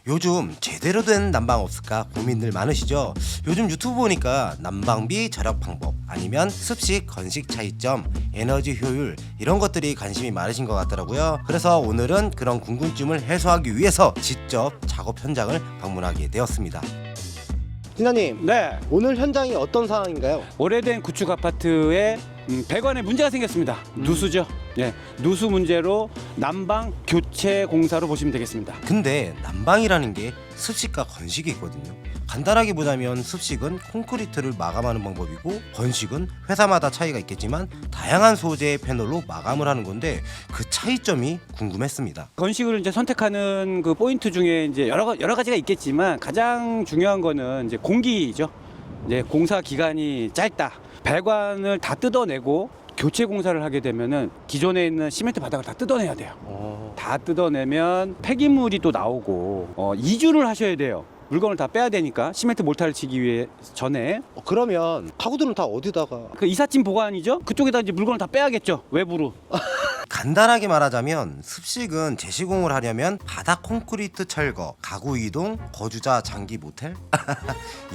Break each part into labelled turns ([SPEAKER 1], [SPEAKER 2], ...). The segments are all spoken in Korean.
[SPEAKER 1] 요즘 제대로 된 난방 없을까 고민들 많으시죠? 요즘 유튜브 보니까 난방비 절약 방법 아니면 습식 건식 차이점 에너지 효율 이런 것들이 관심이 많으신 것 같더라고요. 그래서 오늘은 그런 궁금증을 해소하기 위해서 직접 작업 현장을 방문하게 되었습니다. 팀장님,
[SPEAKER 2] 네,
[SPEAKER 1] 오늘 현장이 어떤 상황인가요?
[SPEAKER 2] 오래된 구축 아파트에 배관에 문제가 생겼습니다. 누수죠. 예, 누수 문제로 난방 교체 공사로 보시면 되겠습니다.
[SPEAKER 1] 근데 난방이라는 게 습식과 건식이 있거든요. 간단하게 보자면 습식은 콘크리트를 마감하는 방법이고 건식은 회사마다 차이가 있겠지만 다양한 소재의 패널로 마감을 하는 건데 그 차이점이 궁금했습니다.
[SPEAKER 2] 건식을 이제 선택하는 그 포인트 중에 이제 여러 가지가 있겠지만 가장 중요한 거는 이제 공기죠. 이제 공사 기간이 짧다. 배관을 다 뜯어내고 교체 공사를 하게 되면은 기존에 있는 시멘트 바닥을 다 뜯어내야 돼요. 다 뜯어내면 폐기물이 또 나오고 이주를 하셔야 돼요. 물건을 다 빼야 되니까 시멘트 몰타를 치기 위해 전에
[SPEAKER 1] 그러면 가구들은 다 어디다가?
[SPEAKER 2] 그 이삿짐 보관이죠. 그쪽에다 이제 물건을 다 빼야겠죠. 외부로.
[SPEAKER 1] 간단하게 말하자면 습식은 재시공을 하려면 바닥 콘크리트 철거, 가구 이동, 거주자 장기 모텔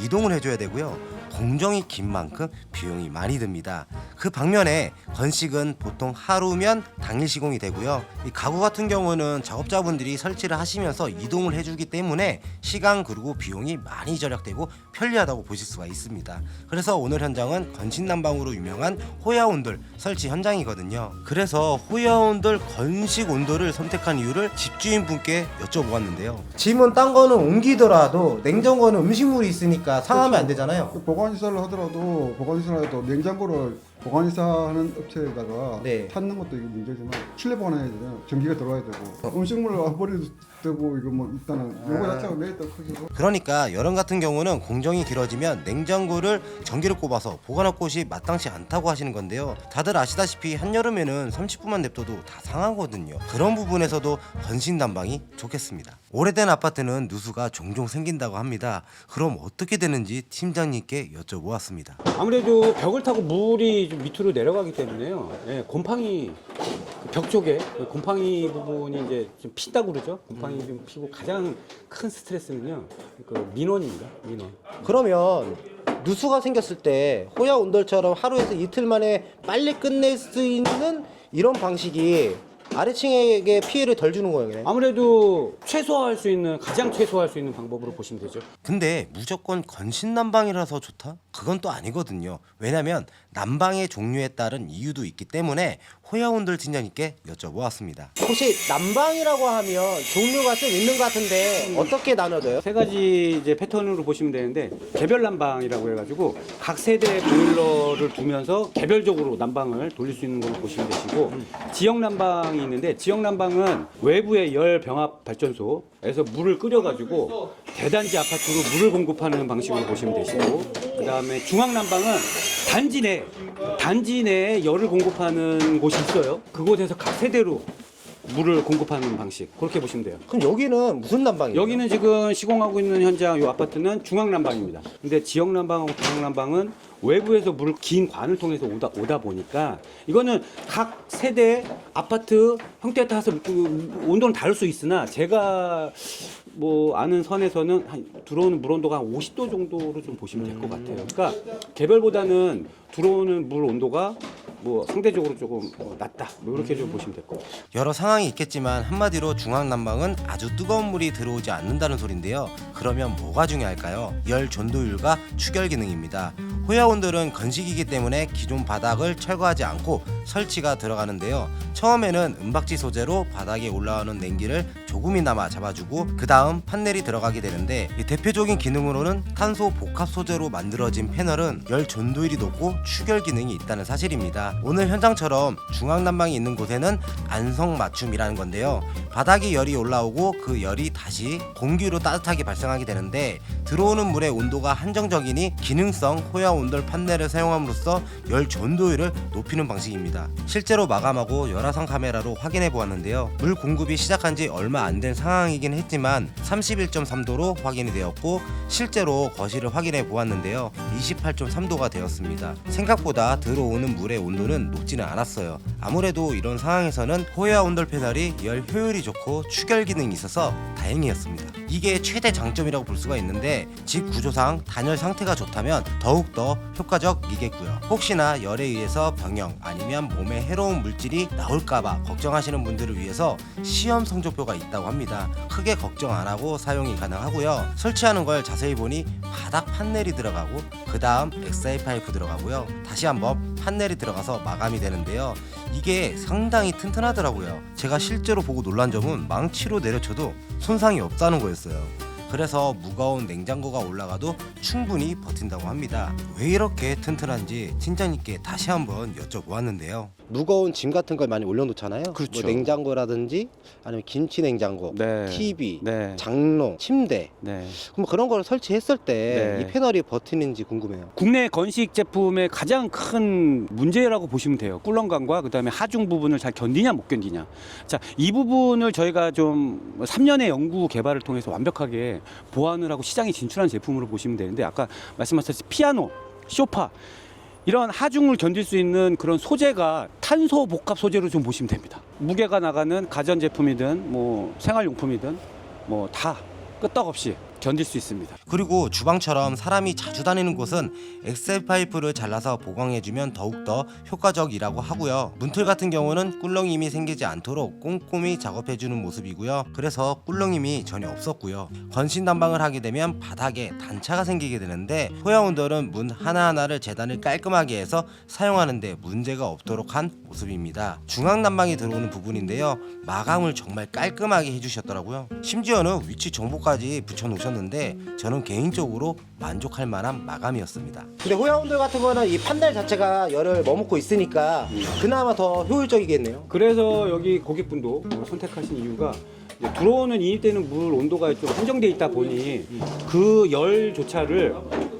[SPEAKER 1] 이동을 해줘야 되고요. 공정이 긴 만큼 비용이 많이 듭니다. 그 반면에 건식은 보통 하루면 당일 시공이 되고요. 이 가구 같은 경우는 작업자분들이 설치를 하시면서 이동을 해주기 때문에 시간 그리고 비용이 많이 절약되고 편리하다고 보실 수가 있습니다. 그래서 오늘 현장은 건식 난방으로 유명한 호야온돌 설치 현장이거든요. 그래서 호야온돌 건식 온돌을 선택한 이유를 집주인분께 여쭤보았는데요. 짐은 딴 거는 옮기더라도 냉장고는 음식물이 있으니까 상하면 안 되잖아요.
[SPEAKER 3] 보관시설을 하더라도 보관시설에도 냉장고를 보관이사하는 업체에다가
[SPEAKER 1] 네.
[SPEAKER 3] 찾는 것도 이게 문제지만 실내 보관해야 되잖아요. 전기가 들어와야 되고 음식물을 안 버려도 되고 이거 뭐 일단은 요거 자체가 메리트 크기고.
[SPEAKER 1] 그러니까 여름 같은 경우는 공정이 길어지면 냉장고를 전기를 꼽아서 보관할 곳이 마땅치 않다고 하시는 건데요. 다들 아시다시피 한여름에는 30분만 냅둬도 다 상하거든요. 그런 부분에서도 건식 난방이 좋겠습니다. 오래된 아파트는 누수가 종종 생긴다고 합니다. 그럼 어떻게 되는지 팀장님께 여쭤보았습니다.
[SPEAKER 2] 아무래도 벽을 타고 물이 좀 밑으로 내려가기 때문에요. 예, 곰팡이 벽 쪽에 곰팡이 부분이 이제 좀 피다고 그러죠. 곰팡이 좀 피고 가장 큰 스트레스는요. 그 민원입니다. 민원.
[SPEAKER 1] 그러면 누수가 생겼을 때 호야 온돌처럼 하루에서 이틀 만에 빨리 끝낼 수 있는 이런 방식이 아래층에게 피해를 덜 주는 거예요.
[SPEAKER 2] 아무래도 가장 최소화할 수 있는 방법으로 보시면 되죠.
[SPEAKER 1] 근데 무조건 건식 난방이라서 좋다? 그건 또 아니거든요. 왜냐면 난방의 종류에 따른 이유도 있기 때문에 호야온돌 팀장님께 여쭤보았습니다. 혹시 난방이라고 하면 종류가 좀 있는 것 같은데 어떻게 나눠져요?
[SPEAKER 2] 세 가지 이제 패턴으로 보시면 되는데 개별 난방이라고 해가지고 각 세대 보일러를 두면서 개별적으로 난방을 돌릴 수 있는 걸로 보시면 되시고 지역 난방이 있는데 지역 난방은 외부의 열 병합 발전소에서 물을 끓여가지고 대단지 아파트로 물을 공급하는 방식으로 보시면 되시고 그 다음에 중앙 난방은 단지 내에 열을 공급하는 곳이 있어요. 그곳에서 각 세대로 물을 공급하는 방식 그렇게 보시면 돼요.
[SPEAKER 1] 그럼 여기는 무슨 난방이에요?
[SPEAKER 2] 여기는 지금 시공하고 있는 현장 이 아파트는 중앙 난방입니다. 근데 지역 난방하고 중앙 난방은 외부에서 물을 긴 관을 통해서 오다 보니까 이거는 각 세대 아파트 형태에 따라서 그 온도는 다를 수 있으나 제가 뭐 아는 선에서는 들어오는 물 온도가 한 50도 정도로 좀 보시면 될 것 같아요. 그러니까 개별보다는 들어오는 물 온도가 뭐 상대적으로 조금 낮다. 뭐 이렇게 좀 보시면 될 것 같아요.
[SPEAKER 1] 여러 상황이 있겠지만 한마디로 중앙 난방은 아주 뜨거운 물이 들어오지 않는다는 소린데요. 그러면 뭐가 중요할까요? 열 전도율과 추결 기능입니다. 호야온돌은 건식이기 때문에 기존 바닥을 철거하지 않고 설치가 들어가는데요. 처음에는 은박지 소재로 바닥에 올라오는 냉기를 조금이나마 잡아주고 그 다음 판넬이 들어가게 되는데 이 대표적인 기능으로는 탄소 복합 소재로 만들어진 패널은 열 전도율이 높고 추결 기능이 있다는 사실입니다. 오늘 현장처럼 중앙 난방이 있는 곳에는 안성 맞춤이라는 건데요. 바닥에 열이 올라오고 그 열이 다시 공기로 따뜻하게 발생하게 되는데 들어오는 물의 온도가 한정적이니 기능성 호야온돌 판넬을 사용함으로써 열 전도율을 높이는 방식입니다. 실제로 마감하고 열화상 카메라로 확인해 보았는데요. 물 공급이 시작한 지 얼마 안 된 상황이긴 했지만 31.3도로 확인이 되었고 실제로 거실을 확인해 보았는데요. 28.3도가 되었습니다. 생각보다 들어오는 물의 온도는 높지는 않았어요. 아무래도 이런 상황에서는 호야 온돌 패널이 열 효율이 좋고 추결 기능이 있어서 다행이었습니다. 이게 최대 장점이라고 볼 수가 있는데 집 구조상 단열 상태가 좋다면 더욱더 효과적이겠고요. 혹시나 열에 의해서 병형 아니면 몸에 해로운 물질이 나올까봐 걱정하시는 분들을 위해서 시험 성적표가 있다고 합니다. 크게 걱정 안 하고 사용이 가능하고요. 설치하는 걸 자세히 보니 바닥 판넬이 들어가고 그 다음 XI 파이프 들어가고요. 다시 한번 판넬이 들어가서 마감이 되는데요. 이게 상당히 튼튼하더라고요. 제가 실제로 보고 놀란 점은 망치로 내려쳐도 손상이 없다는 거였어요. 그래서 무거운 냉장고가 올라가도 충분히 버틴다고 합니다. 왜 이렇게 튼튼한지 팀장님께 다시 한번 여쭤보았는데요. 무거운 짐 같은 걸 많이 올려놓잖아요.
[SPEAKER 2] 그렇죠.
[SPEAKER 1] 뭐 냉장고라든지 아니면 김치 냉장고,
[SPEAKER 2] 네.
[SPEAKER 1] TV,
[SPEAKER 2] 네.
[SPEAKER 1] 장롱, 침대.
[SPEAKER 2] 네.
[SPEAKER 1] 그럼 그런 걸 설치했을 때 이
[SPEAKER 2] 네.
[SPEAKER 1] 패널이 버티는지 궁금해요.
[SPEAKER 2] 국내 건식 제품의 가장 큰 문제라고 보시면 돼요. 꿀렁감과 그다음에 하중 부분을 잘 견디냐 못 견디냐. 자, 이 부분을 저희가 좀 3년의 연구 개발을 통해서 완벽하게 보완을 하고 시장에 진출한 제품으로 보시면 되는데 아까 말씀하셨듯이 피아노, 소파 이런 하중을 견딜 수 있는 그런 소재가 탄소 복합 소재로 좀 보시면 됩니다. 무게가 나가는 가전 제품이든 뭐 생활용품이든 뭐 다 끄떡없이 견딜 수 있습니다.
[SPEAKER 1] 그리고 주방처럼 사람이 자주 다니는 곳은 XL 파이프를 잘라서 보강해주면 더욱더 효과적이라고 하고요. 문틀 같은 경우는 꿀렁임이 생기지 않도록 꼼꼼히 작업해주는 모습이고요. 그래서 꿀렁임이 전혀 없었고요. 건신 난방을 하게 되면 바닥에 단차가 생기게 되는데 호야온돌은 문 하나하나를 재단을 깔끔하게 해서 사용하는데 문제가 없도록 한 모습입니다. 중앙 난방이 들어오는 부분인데요. 마감을 정말 깔끔하게 해주셨더라고요. 심지어는 위치 정보까지 붙여놓으셨는데 저는 개인적으로 만족할 만한 마감이었습니다. 근데 호야온돌 같은 거는 이 판넬 자체가 열을 머금고 있으니까 그나마 더 효율적이겠네요.
[SPEAKER 2] 그래서 여기 고객분도 선택하신 이유가 이제 들어오는 이입되는 물 온도가 좀 한정돼 있다 보니 그 열조차를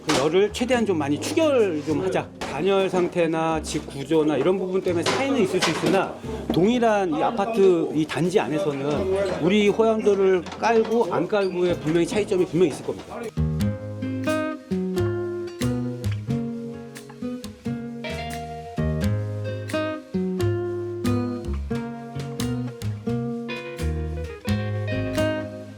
[SPEAKER 2] 그 열을 최대한 좀 많이 추결 좀 하자. 단열 상태나 집 구조나 이런 부분 때문에 차이는 있을 수 있으나 동일한 이 아파트 이 단지 안에서는 우리 호양도를 깔고 안 깔고의 분명히 차이점이 분명히 있을 겁니다.